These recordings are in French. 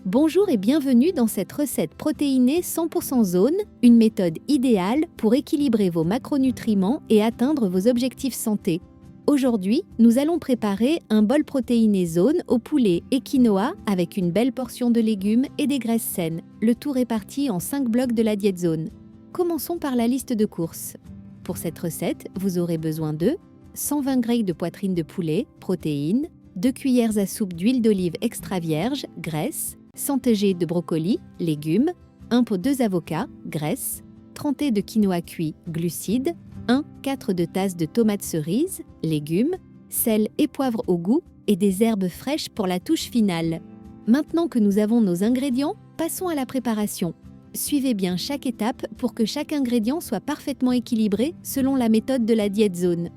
Bonjour et bienvenue dans cette recette protéinée 100% zone, une méthode idéale pour équilibrer vos macronutriments et atteindre vos objectifs santé. Aujourd'hui, nous allons préparer un bol protéiné zone au poulet et quinoa avec une belle portion de légumes et des graisses saines, le tout réparti en 5 blocs de la diète zone. Commençons par la liste de courses. Pour cette recette, vous aurez besoin de 120 g de poitrine de poulet, protéines, 2 cuillères à soupe d'huile d'olive extra vierge, graisse, 100 g de brocoli, légumes, 1 pot 2 avocats, graisse, 30 g de quinoa cuit, glucides, 4 tasses de tomates cerises, légumes, sel et poivre au goût et des herbes fraîches pour la touche finale. Maintenant que nous avons nos ingrédients, passons à la préparation. Suivez bien chaque étape pour que chaque ingrédient soit parfaitement équilibré selon la méthode de la diète zone.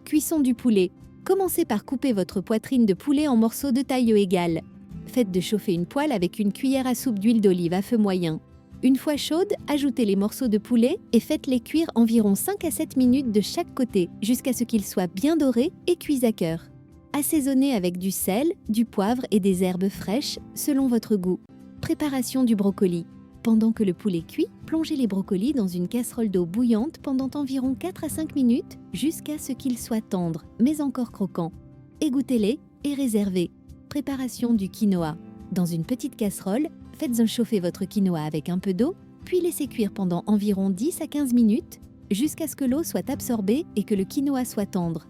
Cuisson du poulet. Commencez par couper votre poitrine de poulet en morceaux de taille égale. Faites de chauffer une poêle avec une cuillère à soupe d'huile d'olive à feu moyen. Une fois chaude, ajoutez les morceaux de poulet et faites-les cuire environ 5 à 7 minutes de chaque côté jusqu'à ce qu'ils soient bien dorés et cuits à cœur. Assaisonnez avec du sel, du poivre et des herbes fraîches selon votre goût. Préparation du brocoli. Pendant que le poulet cuit, plongez les brocolis dans une casserole d'eau bouillante pendant environ 4 à 5 minutes jusqu'à ce qu'ils soient tendres, mais encore croquants. Égouttez-les et réservez. Préparation du quinoa. Dans une petite casserole, faites chauffer votre quinoa avec un peu d'eau, puis laissez cuire pendant environ 10 à 15 minutes jusqu'à ce que l'eau soit absorbée et que le quinoa soit tendre.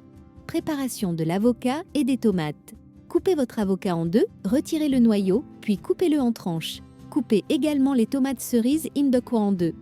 Préparation de l'avocat et des tomates. Coupez votre avocat en deux, retirez le noyau, puis coupez-le en tranches. Coupez également les tomates cerises indoco en deux.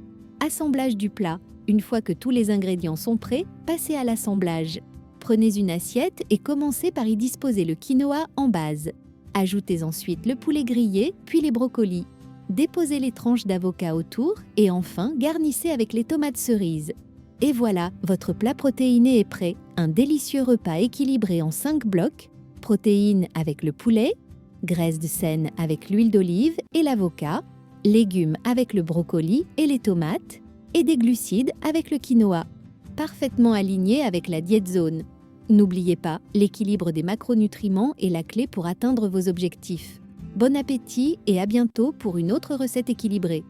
Assemblage du plat. Une fois que tous les ingrédients sont prêts, passez à l'assemblage. Prenez une assiette et commencez par y disposer le quinoa en base. Ajoutez ensuite le poulet grillé, puis les brocolis. Déposez les tranches d'avocat autour et enfin garnissez avec les tomates cerises. Et voilà, votre plat protéiné est prêt. Un délicieux repas équilibré en 5 blocs. Protéines avec le poulet, graisse de saine avec l'huile d'olive et l'avocat, légumes avec le brocoli et les tomates, et des glucides avec le quinoa. Parfaitement aligné avec la diète zone. N'oubliez pas, l'équilibre des macronutriments est la clé pour atteindre vos objectifs. Bon appétit et à bientôt pour une autre recette équilibrée.